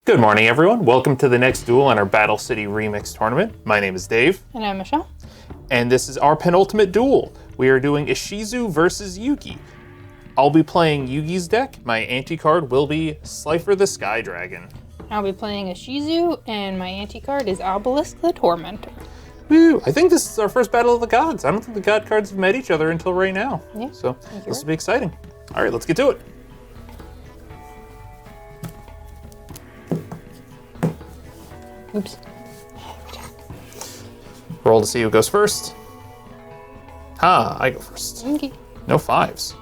Good morning, everyone. Welcome to the next duel on our Battle City Remix tournament. My name is Dave. And I'm Michelle. And this is our penultimate duel. We are doing Ishizu versus Yugi. I'll be playing Yugi's deck. My Ante card will be Slifer the Sky Dragon. I'll be playing Ishizu, and my Ante card is Obelisk the Tormentor. Woo! I think this is our first Battle of the Gods. I don't think the God cards have met each other until right now. Yeah, so this will be exciting. All right, let's get to it. Oops. Roll to see who goes first. I go first. Okay. No fives.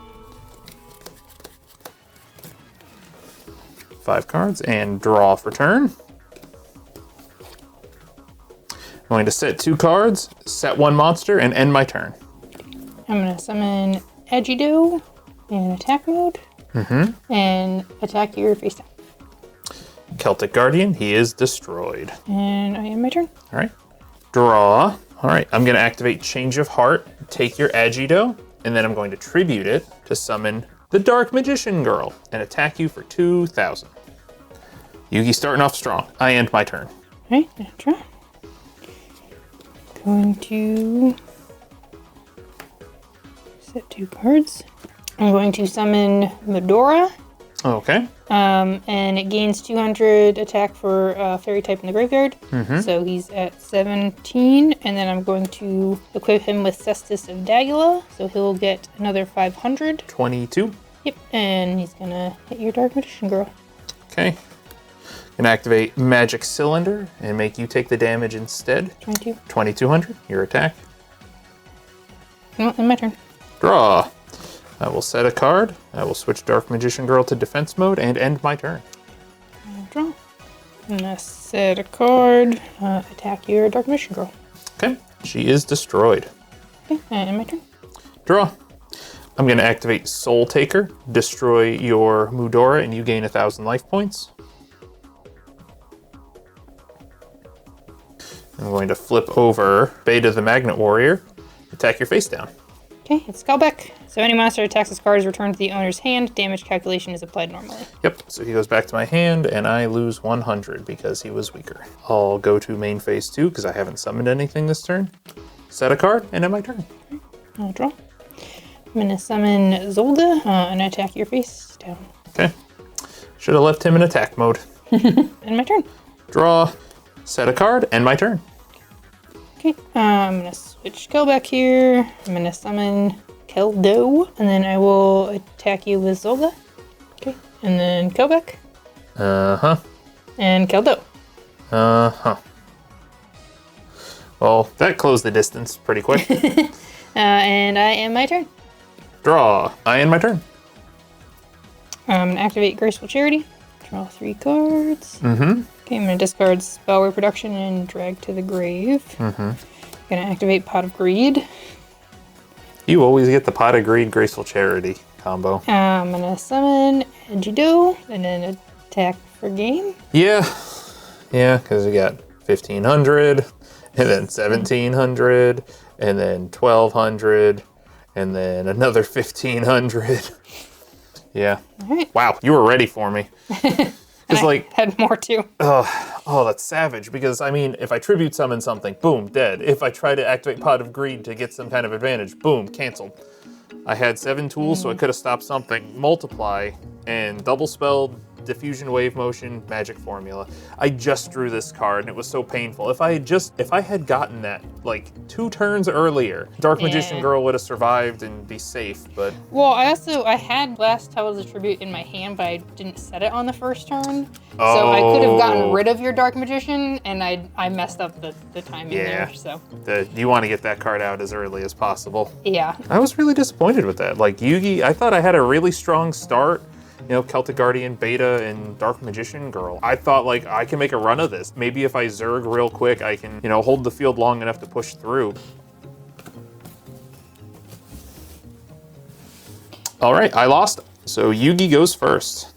5 cards and draw for turn. I'm going to set 2 cards, set 1 monster, and end my turn. I'm going to summon Ishizu in attack mode. And attack your face down. Celtic Guardian, he is destroyed. And I end my turn. All right. Draw. All right, I'm going to activate Change of Heart, take your Ishizu, and then I'm going to tribute it to summon the Dark Magician Girl and attack you for 2,000. Yugi starting off strong. I end my turn. All right, now draw. Going to set 2 cards. I'm going to summon Medora. Okay. And it gains 200 attack for fairy type in the graveyard. So he's at 17, and then I'm going to equip him with Cestus of Dagula, so he'll get another 500. 22. Yep, and he's gonna hit your Dark Magician Girl. Okay. Gonna activate Magic Cylinder and make you take the damage instead. 22. 2200, your attack. No, in my turn. Draw. I will set a card. I will switch Dark Magician Girl to defense mode and end my turn. Draw. I'm gonna set a card. Attack your Dark Magician Girl. Okay. She is destroyed. Okay, and my turn. Draw. I'm gonna activate Soul Taker, destroy your Mudora, and you gain 1,000 life points. I'm going to flip over Beta the Magnet Warrior, attack your face down. Okay, it's Skullback. So any monster attacks this card is returned to the owner's hand. Damage calculation is applied normally. Yep, so he goes back to my hand, and I lose 100 because he was weaker. I'll go to main phase 2 because I haven't summoned anything this turn. Set a card, and end my turn. I'll draw. I'm going to summon Zolda and attack your face down. Okay. Should have left him in attack mode. End my turn. Draw. Set a card, end my turn. Okay, I'm going to switch Skullback here. I'm going to summon Keldo, and then I will attack you with Zolda. Okay, and then Skullback. And Keldo. Well, that closed the distance pretty quick. And I end my turn. Draw. I end my turn. I'm going to activate Graceful Charity. Draw 3 cards. Okay, I'm going to discard Spell Reproduction and drag to the grave. Going to activate Pot of Greed. You always get the Pot of Greed, Graceful Charity combo. I'm going to summon Ishizu and then attack for game. Yeah, because we got 1,500, and then 1,700, and then 1,200, and then another 1,500. Yeah. All right. Wow, you were ready for me. It's like, had more too. oh, that's savage. Because, I mean, if I tribute summon something, boom, dead. If I try to activate Pot of Greed to get some kind of advantage, boom, canceled. I had 7 tools, so I could have stopped something. Multiply and double spelled, diffusion wave motion, magic formula. I just drew this card and it was so painful. If I had gotten that like 2 turns earlier, Dark Magician Girl would have survived and be safe, but... Well, I had Last Towers of Tribute in my hand, but I didn't set it on the first turn. So I could have gotten rid of your Dark Magician, and I messed up the timing there, so. You want to get that card out as early as possible. Yeah. I was really disappointed with that. Like, Yugi, I thought I had a really strong start. You know, Celtic Guardian, Beta, and Dark Magician Girl. I thought, like, I can make a run of this. Maybe if I Zerg real quick, I can, you know, hold the field long enough to push through. All right, I lost. So Yugi goes first.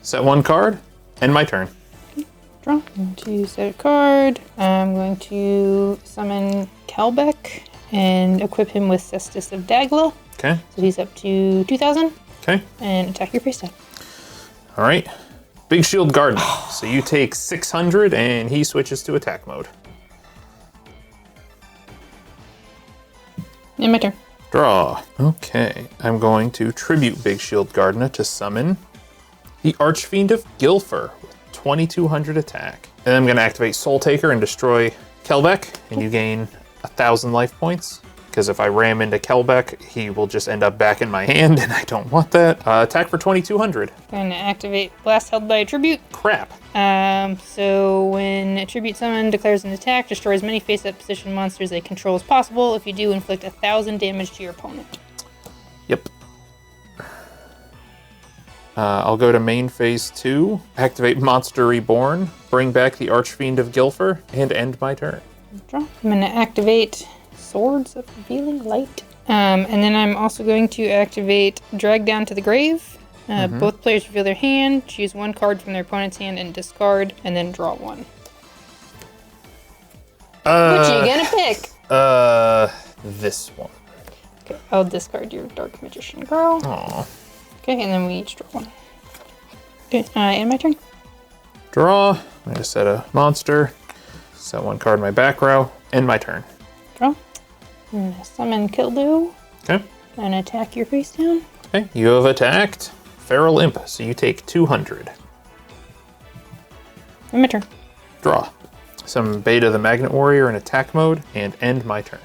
Set 1 card, end my turn. Draw. I'm going to set a card. I'm going to summon Kalbeck and equip him with Cestus of Dagla. Okay. So he's up to 2,000. Okay. Okay. And attack your face down. All right. Big Shield Garden. So you take 600 and he switches to attack mode. And my turn. Draw. Okay. I'm going to tribute Big Shield Gardener to summon the Archfiend of Gilfer with 2200 attack. And I'm going to activate Soul Taker and destroy Kelbeck, and you gain 1000 life points. Because if I ram into Kelbeck, he will just end up back in my hand, and I don't want that. Attack for 2200. Going to activate Blast held by a tribute. Crap. So when a tribute summon declares an attack, destroy as many face-up position monsters they control as possible. If you do, inflict 1000 damage to your opponent. Yep. I'll go to main phase 2, activate Monster Reborn, bring back the Archfiend of Gilfer, and end my turn. Draw. I'm going to activate Swords of Revealing Light. And then I'm also going to activate Drag Down to the Grave. Both players reveal their hand, choose one card from their opponent's hand and discard, and then draw one. What you gonna pick? This one. Okay, I'll discard your Dark Magician Girl. Aw. Okay, and then we each draw one. Okay, and my turn. Draw. I'm going to set a monster. Set one card in my back row. End my turn. Draw. I'm gonna summon Kildo Okay. and attack your face down. Okay. You have attacked Feral Imp, so you take 200. And my turn. Draw. Some Beta the Magnet Warrior in attack mode, and end my turn.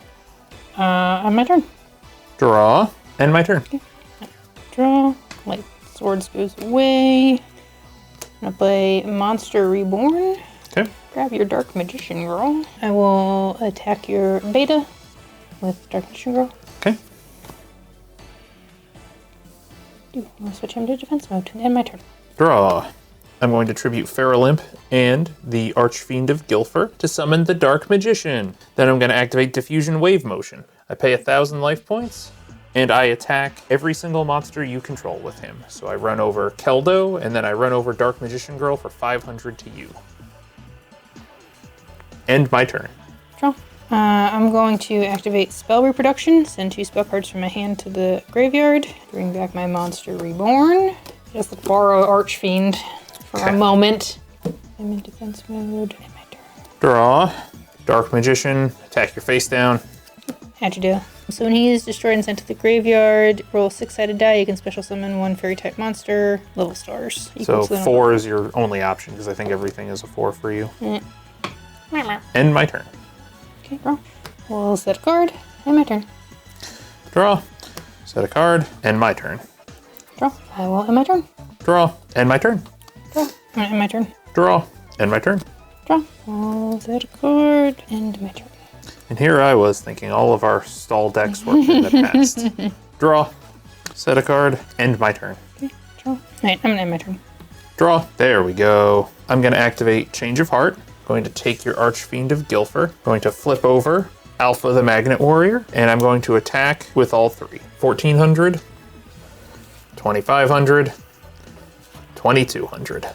And my turn. Draw. End my turn. Okay. Draw. Light Swords goes away. I'm gonna play Monster Reborn. Okay. Grab your Dark Magician Girl. I will attack your Beta with Dark Magician Girl. Okay. I'm gonna switch him to defense mode and end my turn. Draw. I'm going to tribute Feral Imp and the Archfiend of Gilfer to summon the Dark Magician. Then I'm going to activate Diffusion Wave Motion. I pay 1000 life points, and I attack every single monster you control with him. So I run over Keldo, and then I run over Dark Magician Girl for 500 to you. End my turn. Draw. I'm going to activate Spell Reproduction, send 2 spell cards from my hand to the graveyard, bring back my Monster Reborn, just borrow Archfiend for a moment. I'm in defense mode. End my turn. Draw. Dark Magician, attack your face down. How'd you do? So when he is destroyed and sent to the graveyard, roll a 6-sided die. You can special summon 1 fairy type monster, level stars. So 4 is your only option, because I think everything is a 4 for you. End my turn. Okay, draw. We'll set a card. End my turn. Draw. Set a card. End my turn. Draw. I will end my turn. Draw. End my turn. Draw. I'm gonna end my turn. Draw. End my turn. Draw. I'll set a card. End my turn. And here I was thinking all of our stall decks worked in the past. Draw. Set a card. End my turn. Okay, draw. Alright, I'm gonna end my turn. Draw. There we go. I'm going to activate Change of Heart. Going to take your Archfiend of Gilfer. Going to flip over Alpha the Magnet Warrior. And I'm going to attack with all 3. 1400. 2500. 2200.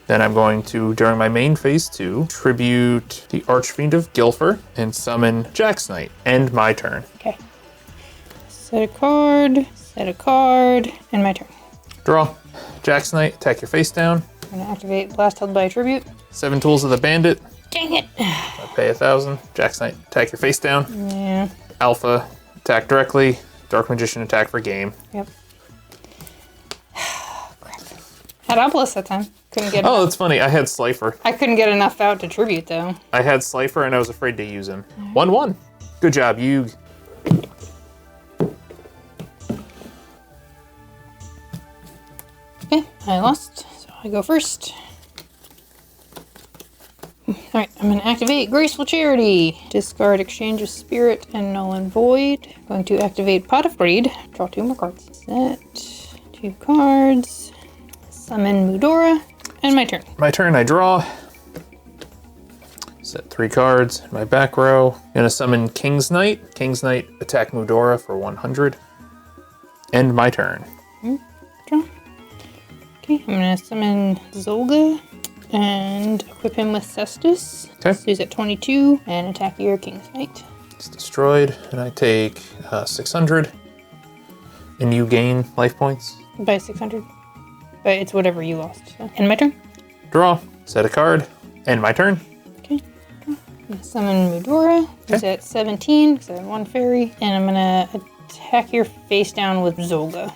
Then I'm going to, during my main phase 2, tribute the Archfiend of Gilfer and summon Jack's Knight. End my turn. Okay. Set a card. Set a card. End my turn. Draw. Jack's Knight, attack your face down. I'm gonna activate Blast held by a tribute. 7 Tools of the Bandit. Dang it! I pay 1000. Jack's Knight, attack your face down. Yeah. Alpha, attack directly. Dark Magician, attack for game. Yep. Crap. Had Obelisk that time. Couldn't get. Oh, that's funny. I had Slifer. I couldn't get enough out to tribute though. I had Slifer and I was afraid to use him. 1-1. Good job, Yugi. Okay, I lost, so I go first. Alright, I'm going to activate Graceful Charity. Discard Exchange of Spirit and Null and Void. Going to activate Pot of Greed. Draw 2 more cards. Set 2 cards. Summon Mudora. And my turn. My turn, I draw. Set 3 cards in my back row. Gonna summon King's Knight. King's Knight, attack Mudora for 100. End my turn. Draw. Okay, I'm going to summon Zolga. And equip him with Cestus. Okay. So he's at 22 and attack your King's Knight. It's destroyed, and I take 600. And you gain life points. By 600. But it's whatever you lost. So. And my turn. Draw. Set a card. End my turn. Okay. Summon Mudora. He's at 17 because I have 1 fairy. And I'm going to attack your face down with Zolga.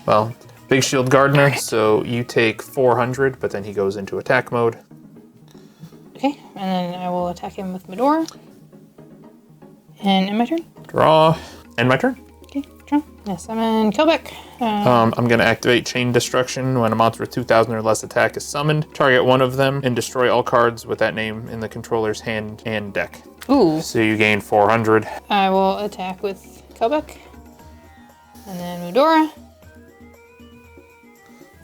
Well, Big Shield Gardener, so you take 400, but then he goes into attack mode. Okay, and then I will attack him with Medora. And end my turn. Draw. End my turn. Okay, draw. Yes, I'm in Kelbeck. I'm going to activate Chain Destruction. When a monster with 2,000 or less attack is summoned, target one of them and destroy all cards with that name in the controller's hand and deck. Ooh. So you gain 400. I will attack with Kelbeck. And then Medora.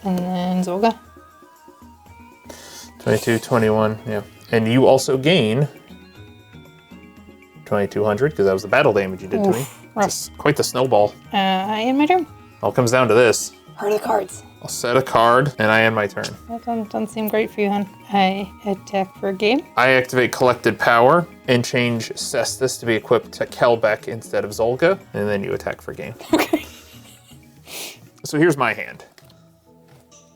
And then Zolga. 22, 21, yeah. And you also gain 2,200 because that was the battle damage you did to me. It's quite the snowball. I end my turn. All comes down to this. Part of the cards. I'll set a card and I end my turn. That doesn't seem great for you, hon. I attack for a game. I activate Collected Power and change Cestus to be equipped to Kelbeck instead of Zolga, and then you attack for game. Okay. So here's my hand.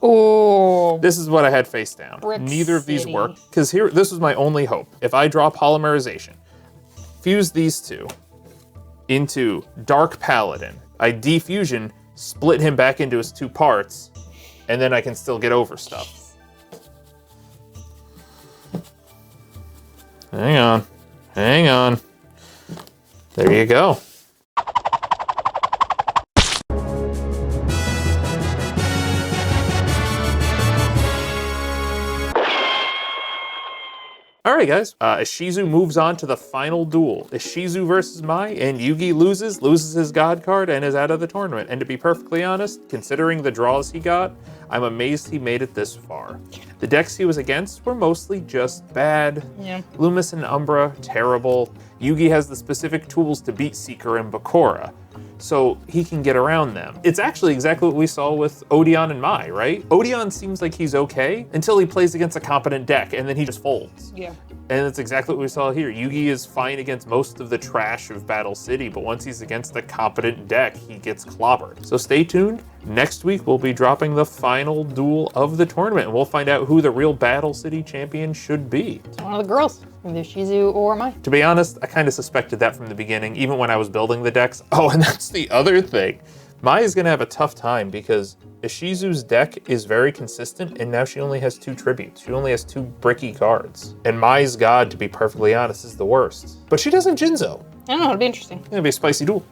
Oh. This is what I had face down. Brick Neither of these City. work, because this was my only hope. If I draw Polymerization, fuse these two into Dark Paladin, I defusion, split him back into his 2 parts, and then I can still get over stuff. Hang on. Hang on. There you go. Alright guys, Ishizu moves on to the final duel. Ishizu versus Mai, and Yugi loses his god card, and is out of the tournament. And to be perfectly honest, considering the draws he got, I'm amazed he made it this far. The decks he was against were mostly just bad. Yeah. Loomis and Umbra, terrible. Yugi has the specific tools to beat Seeker and Bakura, so he can get around them. It's actually exactly what we saw with Odeon and Mai, right? Odeon seems like he's okay until he plays against a competent deck, and then he just folds. Yeah. And that's exactly what we saw here. Yugi is fine against most of the trash of Battle City, but once he's against a competent deck, he gets clobbered. So stay tuned. Next week, we'll be dropping the final duel of the tournament, and we'll find out who the real Battle City champion should be. It's one of the girls, either Ishizu or Mai. To be honest, I kind of suspected that from the beginning, even when I was building the decks. Oh, and that's the other thing. Mai is gonna have a tough time because Ishizu's deck is very consistent, and now she only has 2 tributes. She only has 2 bricky cards. And Mai's god, to be perfectly honest, is the worst. But she doesn't Jinzo. I don't know, it'll be interesting. It's gonna be a spicy duel.